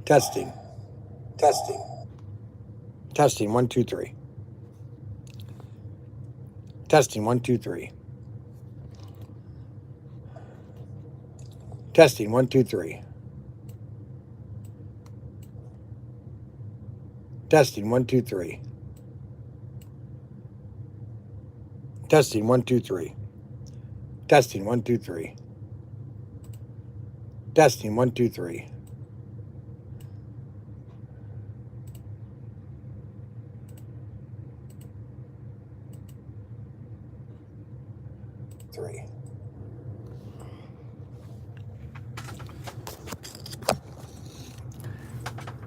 Testing. Testing. Testing. 1, 2, 3. Testing. 1, 2, 3. Testing. 1, 2, 3. Testing. 1, 2, 3. Testing. 1, 2, 3. Testing. 1, 2, 3. Testing. 1, 2, 3.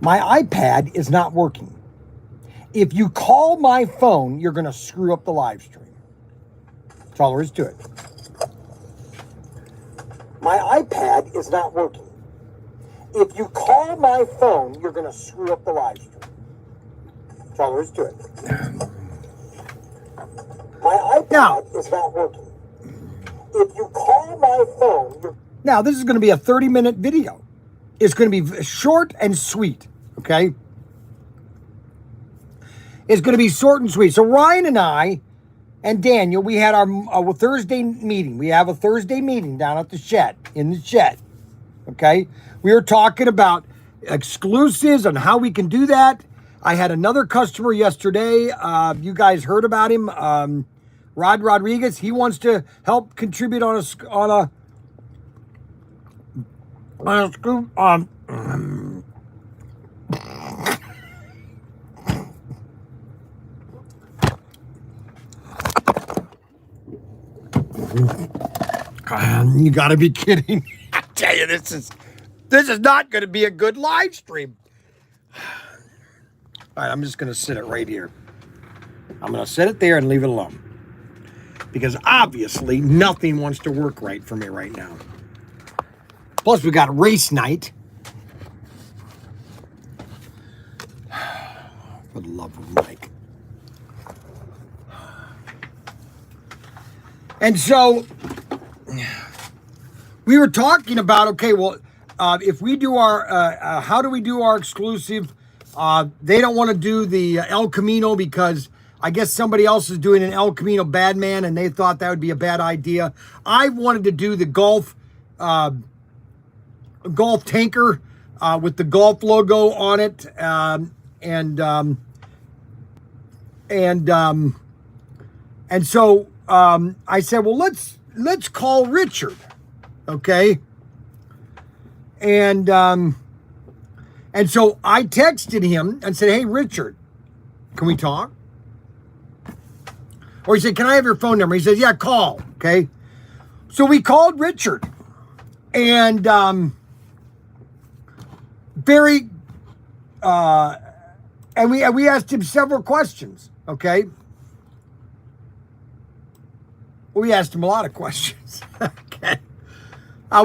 My iPad is not working. If you call my phone, you're going to screw up the live stream. That's all there is to it. My iPad is not working. If you call my phone, you're going to screw up the live stream. That's all there is to it. My iPad is not working. If you call my phone... Now, this is going to be a 30-minute video. It's going to be short and sweet, okay? It's going to be short and sweet. So Ryan and I and Daniel, we had our Thursday meeting. We have a Thursday meeting down at the shed, in the shed, okay? We were talking about exclusives and how we can do that. I had another customer yesterday. You guys heard about him, Rod Rodriguez. He wants to help contribute on a scoop. You gotta be kidding. I tell you, this is not gonna be a good live stream. All right, I'm just gonna sit it right here. I'm gonna sit it there and leave it alone. Because obviously nothing wants to work right for me right now. Plus we got race night. For the love of Mike. And so we were talking about, okay, well, if we do our, how do we do our exclusive? They don't want to do the El Camino because I guess somebody else is doing an El Camino Badman and they thought that would be a bad idea. I wanted to do the golf tanker with the golf logo on it. And so I said, well, let's call Richard, okay? And so I texted him and said, hey, Richard, can we talk? Or he said, can I have your phone number? He says, yeah, call, okay? So we called Richard, and and we asked him several questions, okay? We asked him a lot of questions. Okay.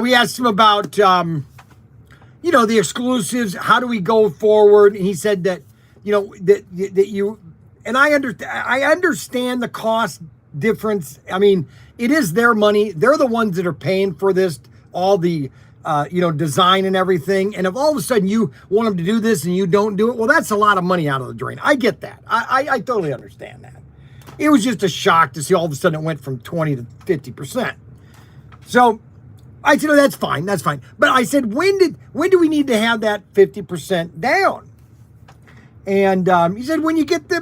We asked him about, the exclusives. How do we go forward? And he said that, that you, and I understand the cost difference. I mean, it is their money. They're the ones that are paying for this, all the, design and everything. And if all of a sudden you want them to do this and you don't do it, well, that's a lot of money out of the drain. I get that. I totally understand that. It was just a shock to see all of a sudden it went from 20 to 50%. So I said, oh, that's fine. But I said, when do we need to have that 50% down? And he said, when you get the,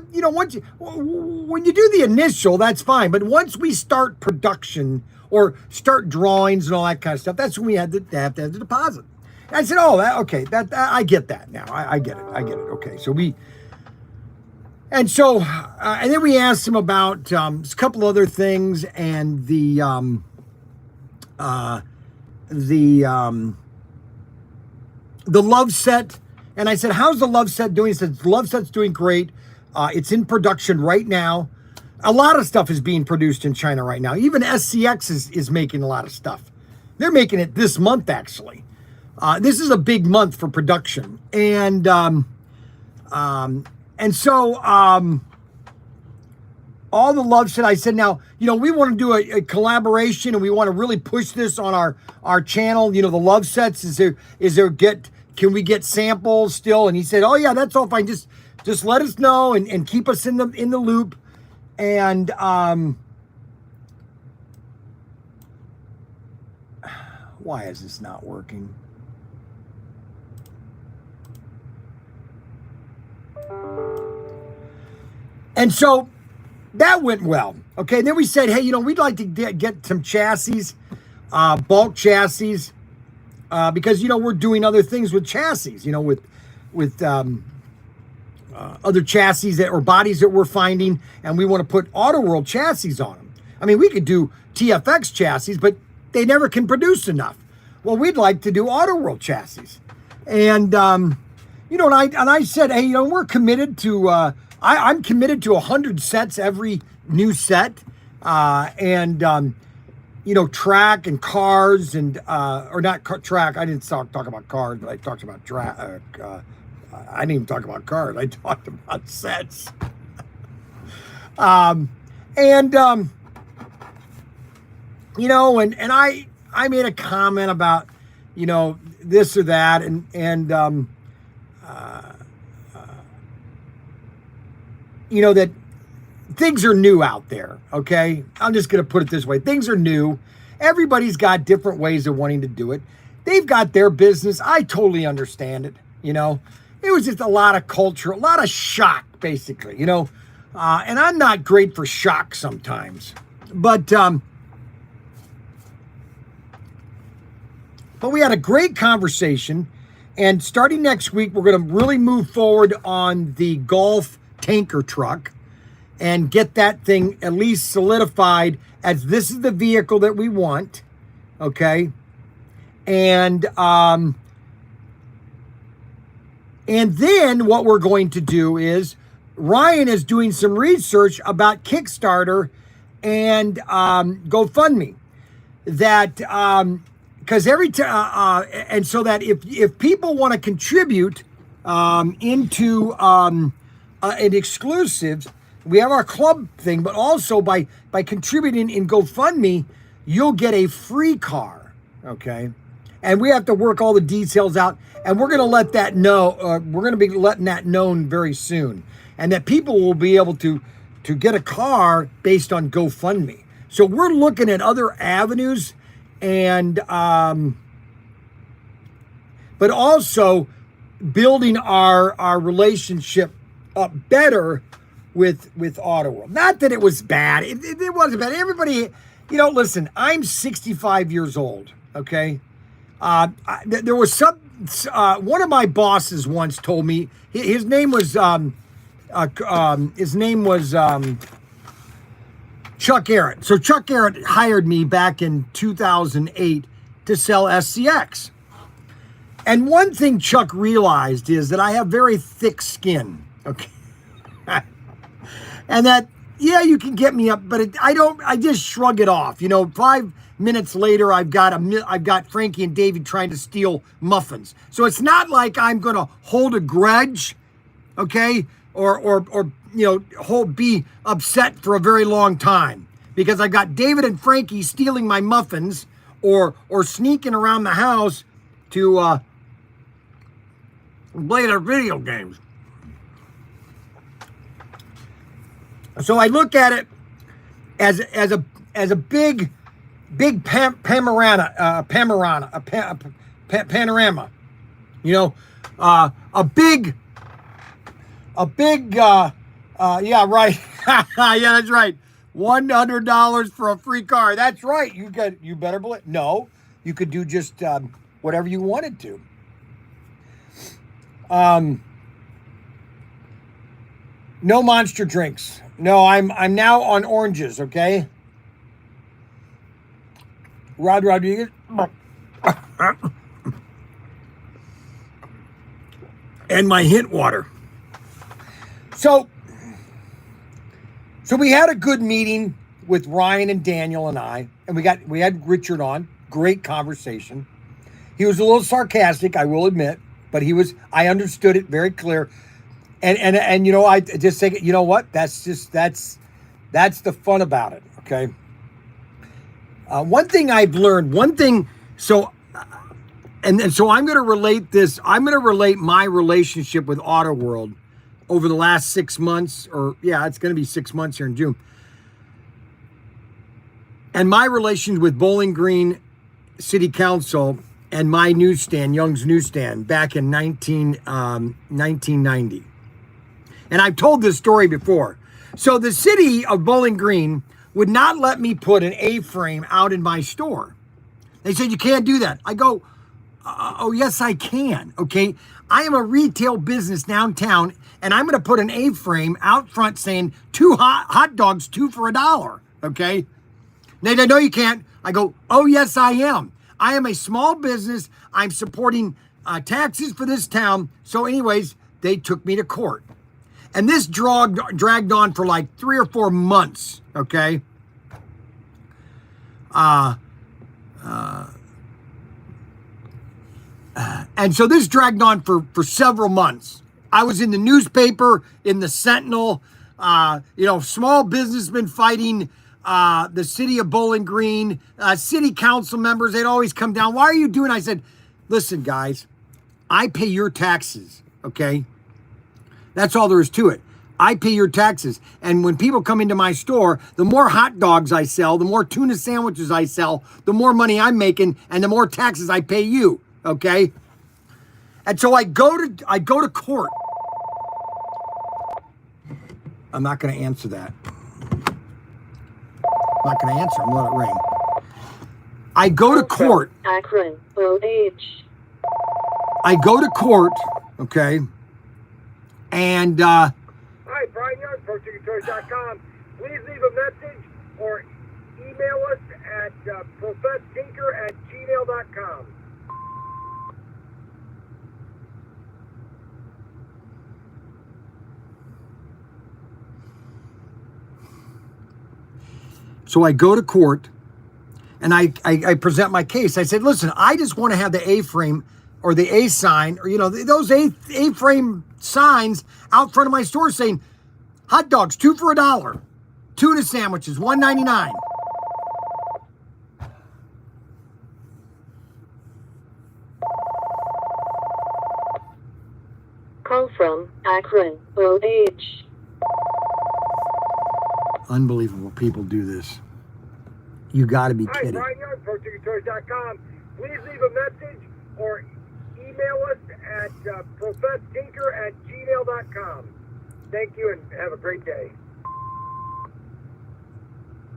when you do the initial, that's fine. But once we start production or start drawings and all that kind of stuff, that's when we have to have the deposit. And I said, oh, okay, I get that now. I get it. Okay, so and then we asked him about a couple other things and the love set. And I said, how's the love set doing? He said, the love set's doing great. It's in production right now. A lot of stuff is being produced in China right now. Even SCX is making a lot of stuff. They're making it this month, actually. This is a big month for production. And so all the love set, I said, now, we want to do a collaboration and we want to really push this on our channel. The love sets is there can we get samples still? And he said, oh yeah, that's all fine. Just let us know and keep us in the loop. And why is this not working? And so that went well. Okay, and then we said, hey, we'd like to get some chassis, bulk chassis, because we're doing other things with chassis, with other chassis or bodies that we're finding, and we want to put Auto World chassis on them. I mean, we could do TFX chassis, but they never can produce enough. Well, we'd like to do Auto World chassis, and and I said, hey, we're committed to. I'm committed to 100 sets every new set, and track and cars and or not track. I didn't talk about cars, but I talked about track. I didn't even talk about cars. I talked about sets. And I made a comment about this or that, and that things are new out there, okay? I'm just going to put it this way. Things are new. Everybody's got different ways of wanting to do it. They've got their business. I totally understand it, It was just a lot of culture, a lot of shock, basically, and I'm not great for shock sometimes. But we had a great conversation, and starting next week, we're going to really move forward on the Golf tanker truck and get that thing at least solidified as this is the vehicle that we want, okay? And then what we're going to do is Ryan is doing some research about Kickstarter and GoFundMe, that because every time and so that if people want to contribute into an exclusive, we have our club thing, but also by contributing in GoFundMe, you'll get a free car, okay? And we have to work all the details out, and we're going to let that know. We're going to be letting that known very soon, and that people will be able to get a car based on GoFundMe. So we're looking at other avenues, and but also building our relationship up better with Auto World. Not that it was bad. It wasn't bad. Everybody, listen, I'm 65 years old, okay? There was one of my bosses once told me, his name was Chuck Arrett. So Chuck Arrett hired me back in 2008 to sell SCX. And one thing Chuck realized is that I have very thick skin, okay? And that, yeah, you can get me up, but I just shrug it off. 5 minutes later, I've got Frankie and David trying to steal muffins. So it's not like I'm going to hold a grudge, okay? Or be upset for a very long time because I've got David and Frankie stealing my muffins or sneaking around the house to play their video games. So I look at it as a big panorama, a big yeah, right. Yeah, that's right. $100 for a free car. That's right. You better believe. No, you could do just whatever you wanted to. No monster drinks. No, I'm now on oranges, okay? Rod Rodriguez. And my hint water. So we had a good meeting with Ryan and Daniel and I, and we had Richard on. Great conversation. He was a little sarcastic, I will admit, but I understood it very clear. And I just say, you know what? That's the fun about it, okay? One thing I've learned, so And so I'm going to relate this. I'm going to relate my relationship with Auto World over the last 6 months, or yeah, it's going to be 6 months here in June. And my relations with Bowling Green City Council and my newsstand, Young's Newsstand, back in 1990. And I've told this story before. So the city of Bowling Green would not let me put an A-frame out in my store. They said, you can't do that. I go, oh, yes, I can. Okay. I am a retail business downtown, and I'm going to put an A-frame out front saying two hot dogs, 2 for $1. Okay. They said, no, you can't. I go, oh, yes, I am. I am a small business. I'm supporting taxes for this town. So anyways, they took me to court. And this dragged on for like 3 or 4 months. Okay. And so this dragged on for several months. I was in the newspaper, in the Sentinel, small businessmen fighting the city of Bowling Green, city council members. They'd always come down. Why are you doing? I said, listen, guys, I pay your taxes. Okay. That's all there is to it. I pay your taxes. And when people come into my store, the more hot dogs I sell, the more tuna sandwiches I sell, the more money I'm making, and the more taxes I pay you. Okay. And so I go to court. I'm not going to answer that. I'm not going to answer. I'm going to let it ring. I go to court. Akron, OH. I go to court. Okay. And, Hi, Bryan, ProTinkerToys.com. Please leave a message or email us at ProTinker@gmail.com. So I go to court and I present my case. I said, listen, I just want to have the A-frame or the A sign, or, those A-frame signs out front of my store saying, hot dogs, 2 for $1. Tuna sandwiches, $1.99. Call from Akron, OH. Unbelievable people do this. You got to be Hi, kidding. Bryan, ProTinkerToys.com. Please leave a message or email us at ProTinker@gmail.com. Thank you and have a great day.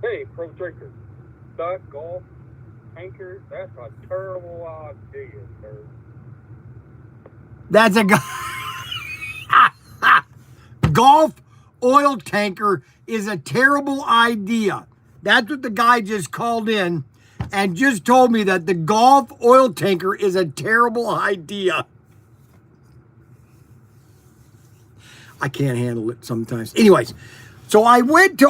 Hey, ProTinker. Duck, golf, tanker, that's a terrible idea, sir. That's a golf oil tanker is a terrible idea. That's what the guy just called in and just told me, that the golf oil tanker is a terrible idea. I can't handle it sometimes. Anyways, so I went to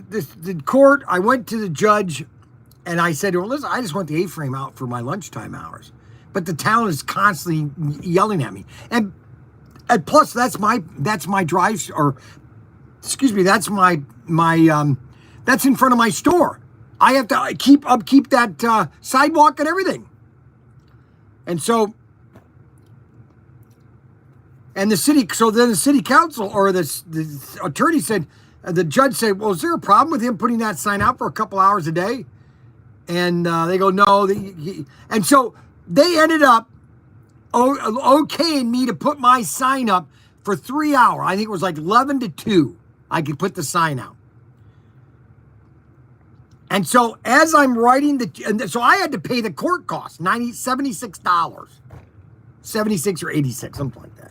the court. I went to the judge, and I said, well, listen, I just want the A-frame out for my lunchtime hours. But the town is constantly yelling at me. And plus, that's my drive, or excuse me, that's that's in front of my store. I have to keep that sidewalk and everything. And so, and the city council, or the attorney said, the judge said, well, is there a problem with him putting that sign out for a couple hours a day? And they go, no. And so they ended up okaying me to put my sign up for 3 hours. I think it was like 11 to 2. I could put the sign out. And so as I'm writing so I had to pay the court costs, $76, 76 or 86, something like that.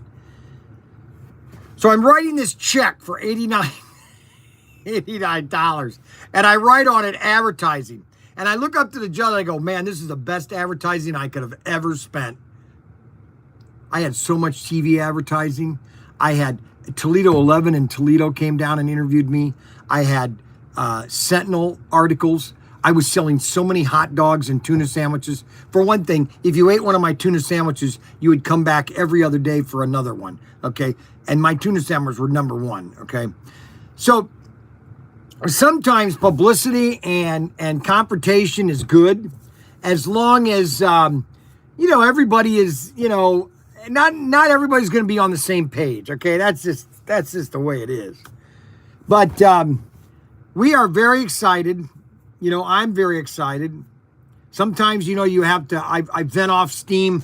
So I'm writing this check for $89, and I write on it advertising. And I look up to the judge and I go, man, this is the best advertising I could have ever spent. I had so much TV advertising. I had Toledo 11 in Toledo came down and interviewed me. I had Sentinel articles. I was selling so many hot dogs and tuna sandwiches. For one thing, if you ate one of my tuna sandwiches, you would come back every other day for another one, okay? And my tuna sandwiches were number one, okay? So sometimes publicity and confrontation is good, as long as everybody is, not everybody's going to be on the same page. Okay, that's just the way it is. But we are very excited. I'm very excited. Sometimes, you have to. I vent off steam.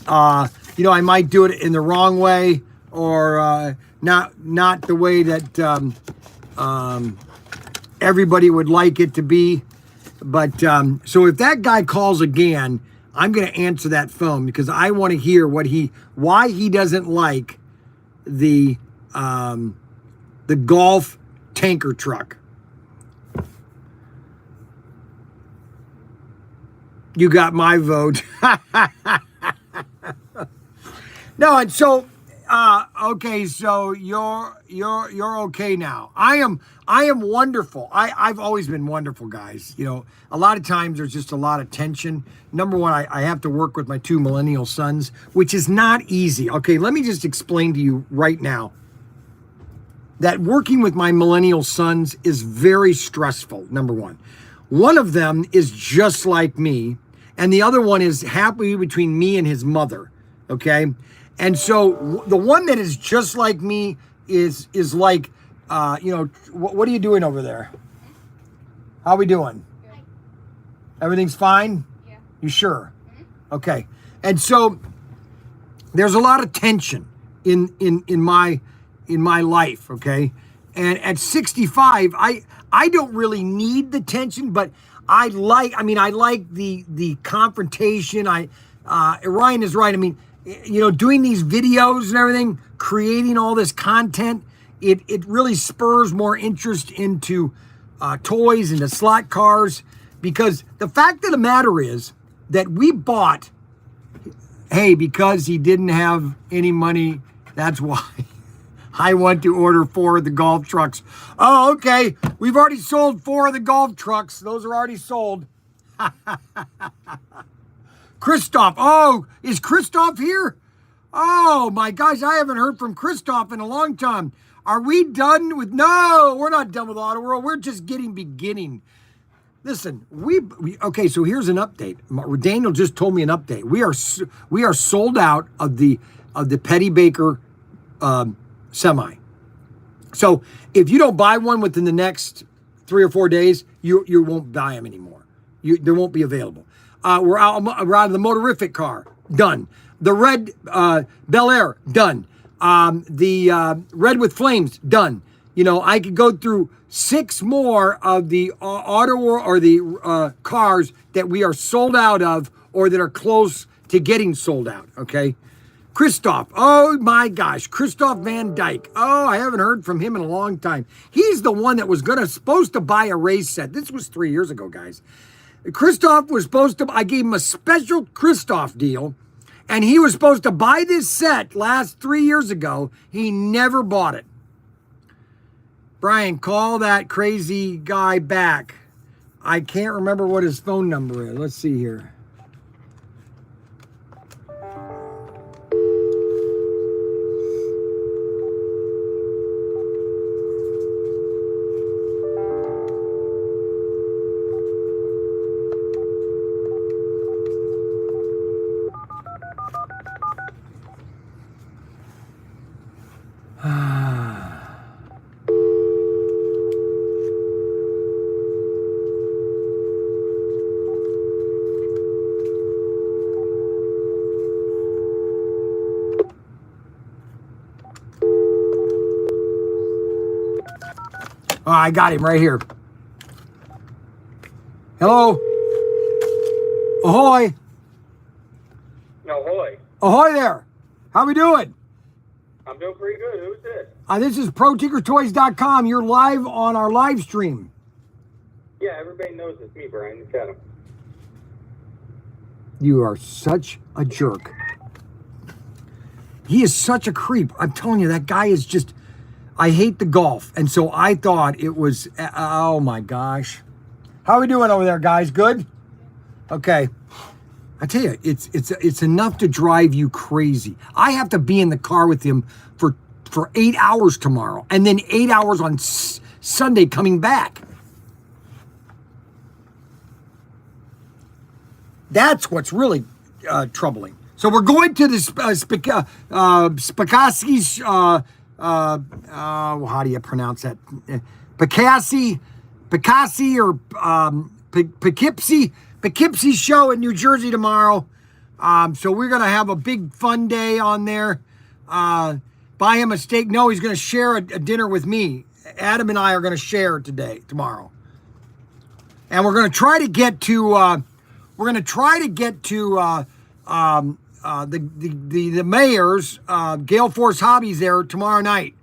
I might do it in the wrong way, or not the way that everybody would like it to be. But so if that guy calls again, I'm going to answer that phone because I want to hear why he doesn't like the golf tanker truck. You got my vote. No, and so okay, so you're okay now. I am wonderful. I've always been wonderful, guys. A lot of times there's just a lot of tension. Number one, I have to work with my 2 millennial sons, which is not easy. Okay, let me just explain to you right now that working with my millennial sons is very stressful. Number one. One of them is just like me, and the other one is happy between me and his mother. Okay. And so the one that is just like me is like, what are you doing over there? How are we doing? Good. Everything's fine? Yeah. You sure? Mm-hmm. Okay. And so there's a lot of tension in my life. Okay. And at 65, I don't really need the tension, but I like the confrontation. Ryan is right. I mean, doing these videos and everything, creating all this content, it really spurs more interest into toys, into slot cars, because the fact of the matter is that we bought, because he didn't have any money, that's why I want to order 4 of the golf trucks. Oh, okay. We've already sold 4 of the golf trucks. Those are already sold. Christoph. Oh, is Christoph here? Oh my gosh, I haven't heard from Christoph in a long time. Are we done with? No, we're not done with Auto World. We're just beginning. Listen, okay. So here's an update. Daniel just told me an update. We are sold out of the Petty Baker semi. So if you don't buy one within the next 3 or 4 days, you won't buy them anymore. They won't be available. We're out of the motorific car. Done. The red Bel Air. Done. The red with flames. Done. I could go through 6 more of the auto or the cars that we are sold out of or that are close to getting sold out. Okay. Christoph. Oh my gosh. Christoph Van Dyke. Oh, I haven't heard from him in a long time. He's the one that was supposed to buy a race set. This was 3 years ago, guys. Christoph was I gave him a special Christoph deal, and he was supposed to buy this set 3 years ago. He never bought it. Bryan, call that crazy guy back. I can't remember what his phone number is. Let's see here. Oh, I got him right here. Hello? Ahoy. Ahoy. Ahoy there. How we doing? I'm doing pretty good. Who's this? This is ProTinkerToys.com. You're live on our live stream. Yeah, everybody knows it's me, Bryan. Look at him. You are such a jerk. He is such a creep. I'm telling you, that guy is just... I hate the golf. And so I thought it was... oh, my gosh. How are we doing over there, guys? Good? Okay. I tell you, it's enough to drive you crazy. I have to be in the car with him for 8 hours tomorrow. And then 8 hours on Sunday coming back. That's what's really... troubling. So we're going to the Spikaski's, how do you pronounce that? Poughkeepsie or Poughkeepsie show in New Jersey tomorrow. So we're going to have a big fun day on there. Buy him a steak. No, he's going to share a dinner with me. Adam and I are going to share tomorrow. And we're going to try to get to, the mayor's Gale Force Hobbies there tomorrow night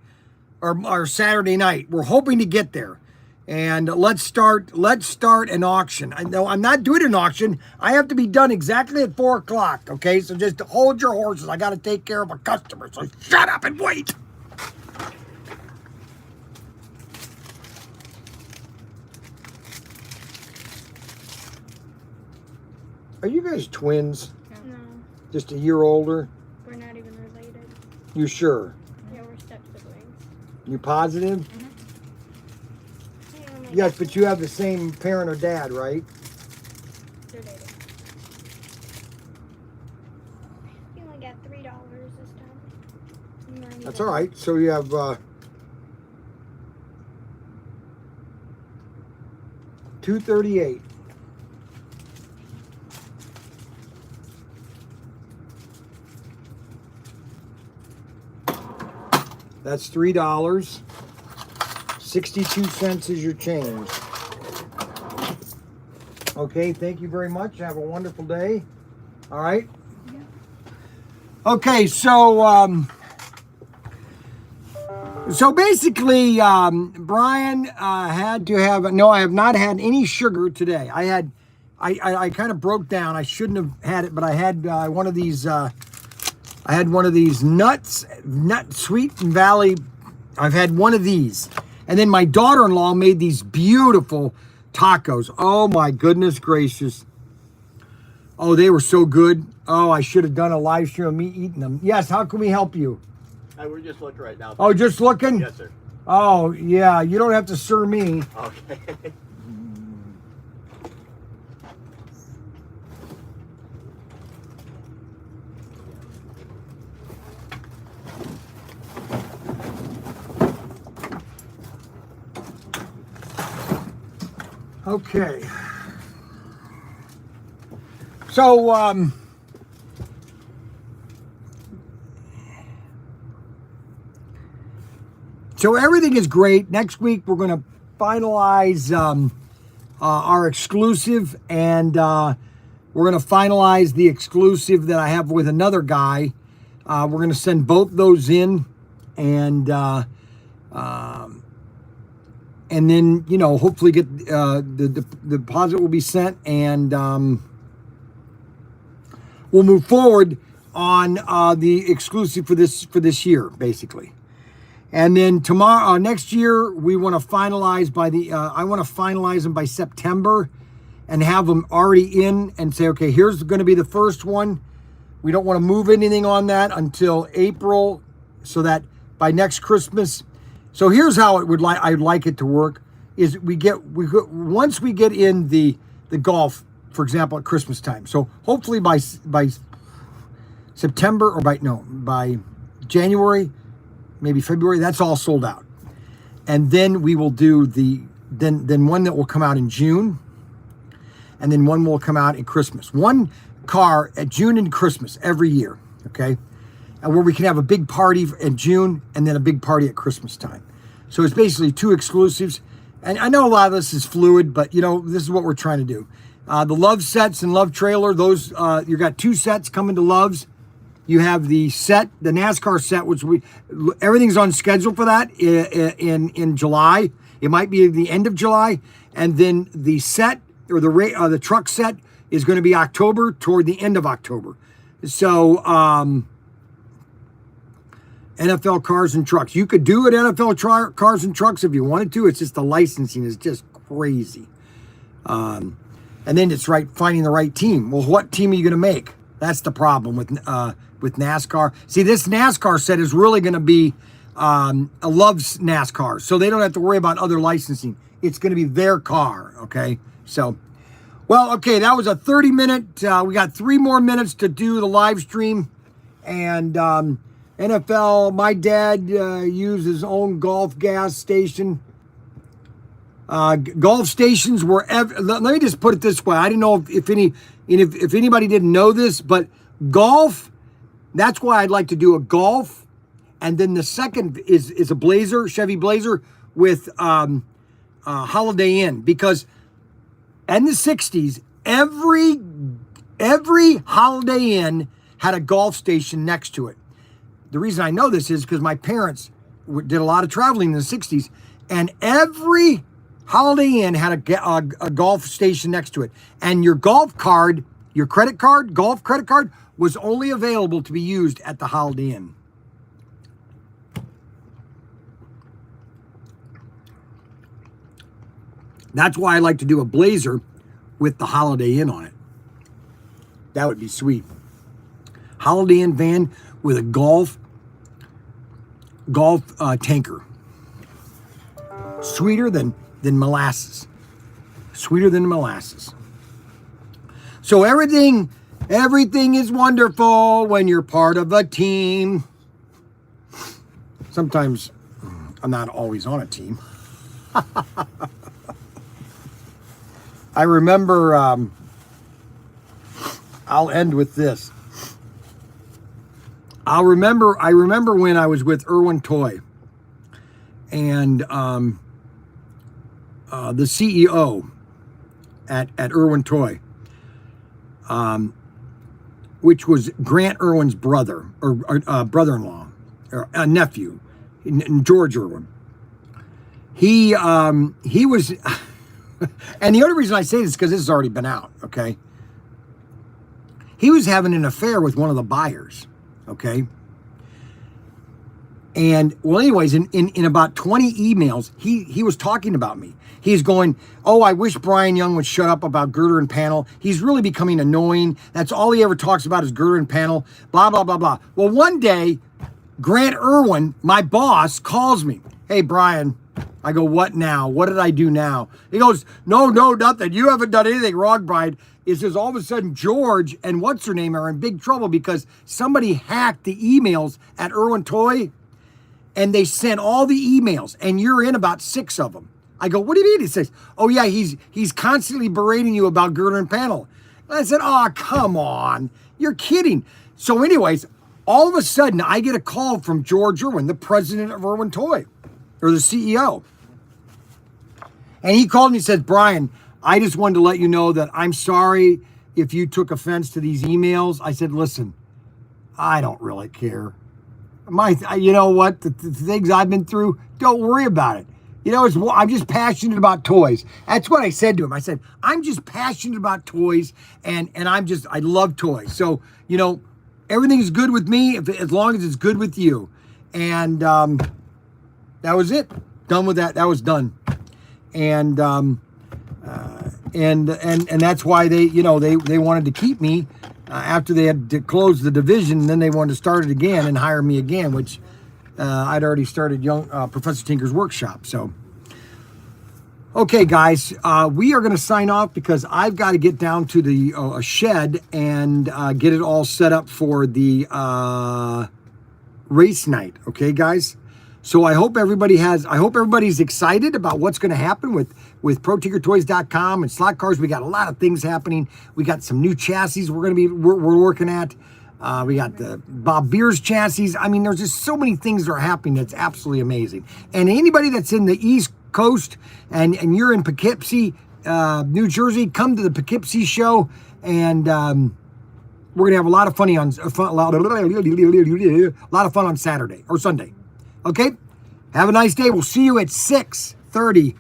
or Saturday night. We're hoping to get there, and let's start an auction. I know I'm not doing an auction. I have to be done exactly at 4 o'clock. Okay, so just hold your horses. I got to take care of a customer, so shut up and wait. Are you guys twins? No, Just a year older? we're not even related. You sure? Yeah, we're step siblings. You positive? Yeah, like, Yes, but you have the same parent or dad, right? they're dating. We only got $3 this time. That's all right. So you have $238. That's $3. 62 cents is your change. Okay, thank you very much. Have a wonderful day. All right. Okay, so basically, Bryan had to have no. I have not had any sugar today. I kind of broke down. I shouldn't have had it, but I had one of these. I had one of these Nut Sweet Valley. I've had one of these. And then my daughter-in-law made these beautiful tacos. Oh my goodness gracious. Oh, they were so good. Oh, I should have done a live stream of me eating them. Yes, how can we help you? We're just looking right now. Oh, just looking? Yes, sir. Oh, yeah, you don't have to sir me. Okay. Okay. So, everything is great. Next week, we're going to finalize our exclusive, and we're going to finalize the exclusive that I have with another guy. We're going to send both those in, and then, you know, hopefully get the deposit will be sent, and we'll move forward on the exclusive for this year, basically. And then tomorrow, next year, we want to finalize I want to finalize them by September and have them already in and say, okay, here's going to be the first one. We don't want to move anything on that until April, so that by next Christmas. So here's how I'd like it to work: is once we get in the golf, for example, at Christmas time. So hopefully by September or by January, maybe February, that's all sold out. And then we will do then one that will come out in June, and then one will come out at Christmas. One car at June and Christmas every year, okay? And where we can have a big party in June and then a big party at Christmas time. So it's basically 2 exclusives. And I know a lot of this is fluid, but you know, this is what we're trying to do. The Love sets and Love trailer, those you got 2 sets coming to Loves. You have the NASCAR set, which everything's on schedule for that in July. It might be the end of July, and then the set or the truck set is going to be October, toward the end of October. So NFL cars and trucks, you could do it NFL cars and trucks if you wanted to. It's just the licensing is just crazy, and then it's finding the right team. Well, what team are you going to make? That's the problem with NASCAR. See, this NASCAR set is really going to be a Love's NASCAR, so they don't have to worry about other licensing. It's going to be their car, okay? So Well, okay, that was a 30-minute. We got 3 more minutes to do the live stream. And NFL, my dad used his own golf gas station. Golf stations were let me just put it this way. I didn't know if anybody didn't know this, but golf, that's why I'd like to do a golf. And then the second is a Blazer, Chevy Blazer with Holiday Inn, because in the 60s, every Holiday Inn had a golf station next to it. The reason I know this is because my parents did a lot of traveling in the 60s, and every Holiday Inn had a golf station next to it. And your golf card, your credit card, golf credit card, was only available to be used at the Holiday Inn. That's why I like to do a Blazer with the Holiday Inn on it. That would be sweet. Holiday Inn van with a golf tanker. Sweeter than molasses. Sweeter than molasses. So everything is wonderful when you're part of a team. Sometimes I'm not always on a team. I remember, I'll end with this. I remember when I was with Irwin Toy, and the CEO at Irwin Toy, which was Grant Irwin's brother, or brother-in-law, or nephew, George Irwin. He was, and the only reason I say this is because this has already been out, okay? He was having an affair with one of the buyers, okay? And, well, anyways, in about 20 emails, he was talking about me. He's going, oh, I wish Bryan Young would shut up about girder and panel. He's really becoming annoying. That's all he ever talks about is girder and panel, blah, blah, blah, blah. Well, one day, Grant Irwin, my boss, calls me. Hey, Bryan. I go, what now? What did I do now? He goes, no, nothing. You haven't done anything wrong, Bryan. It's just all of a sudden George and what's her name are in big trouble because somebody hacked the emails at Irwin Toy, and they sent all the emails, and you're in about 6 of them. I go, what do you mean? He says, oh yeah, he's constantly berating you about girder and panel. And I said, oh, come on. You're kidding. So anyways, all of a sudden I get a call from George Irwin, the president of Irwin Toy, or the CEO. And he called me and said, Bryan, I just wanted to let you know that I'm sorry if you took offense to these emails. I said, listen, I don't really care. You know what? The things I've been through, don't worry about it. You know, I'm just passionate about toys. That's what I said to him. I said, I'm just passionate about toys, and I love toys. So, you know, everything's good with me as long as it's good with you. And that was it. Done with that. That was done. And that's why they wanted to keep me after they had to close the division. And then they wanted to start it again and hire me again, which I'd already started Professor Tinker's workshop. So, okay, guys, we are going to sign off because I've got to get down to the shed and get it all set up for the race night. Okay, guys. So I hope everybody's excited about what's going to happen with ProTinkerToys.com and slot cars. We got a lot of things happening. We got some new chassis we're working at. We got the Bob Beers chassis. I mean, there's just so many things that are happening that's absolutely amazing. And anybody that's in the East Coast and you're in Poughkeepsie, New Jersey, come to the Poughkeepsie show, and we're gonna have a lot of fun on Saturday or Sunday. Okay, have a nice day. We'll see you at 6:30